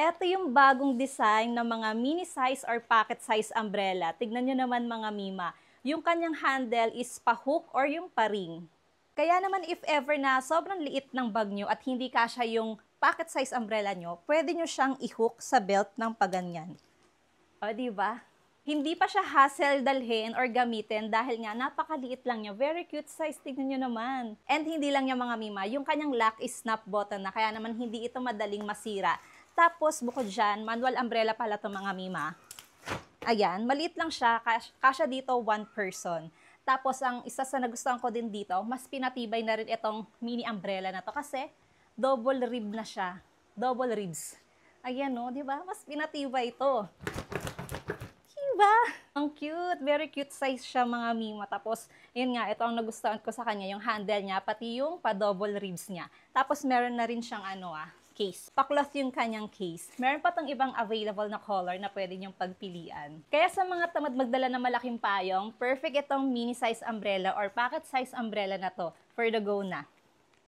Eto yung bagong design ng mga mini size or pocket size umbrella. Tignan nyo naman mga Mima. Yung kanyang handle is pa-hook or yung pa-ring. Kaya naman if ever na sobrang liit ng bag nyo at hindi kasya yung pocket size umbrella nyo, pwede nyo siyang i-hook sa belt ng paganyan. O, diba? Hindi pa siya hassle dalhin or gamitin dahil nga napakaliit lang niya. Very cute size, tignan nyo naman. And hindi lang niya mga Mima, yung kanyang lock is snap button na kaya naman hindi ito madaling masira. Tapos bukod dyan, manual umbrella pala ito mga Mima. Ayan, maliit lang siya, kasya dito one person. Tapos ang isa sa nagustuhan ko din dito, mas pinatibay na rin itong mini umbrella na to kasi double rib na siya. Double ribs. Ayan o, di ba? Mas pinatibay ito. Diba? Ang cute. Very cute size siya mga Mima. Tapos, yun nga, ito ang nagustuhan ko sa kanya, yung handle niya, pati yung pa-double ribs niya. Tapos, meron na rin siyang case. Pa-cloth yung kanyang case. Meron pa tong ibang available na color na pwede niyong pagpilian. Kaya sa mga tamad magdala ng malaking payong, perfect itong mini size umbrella or pocket size umbrella na to for the go na.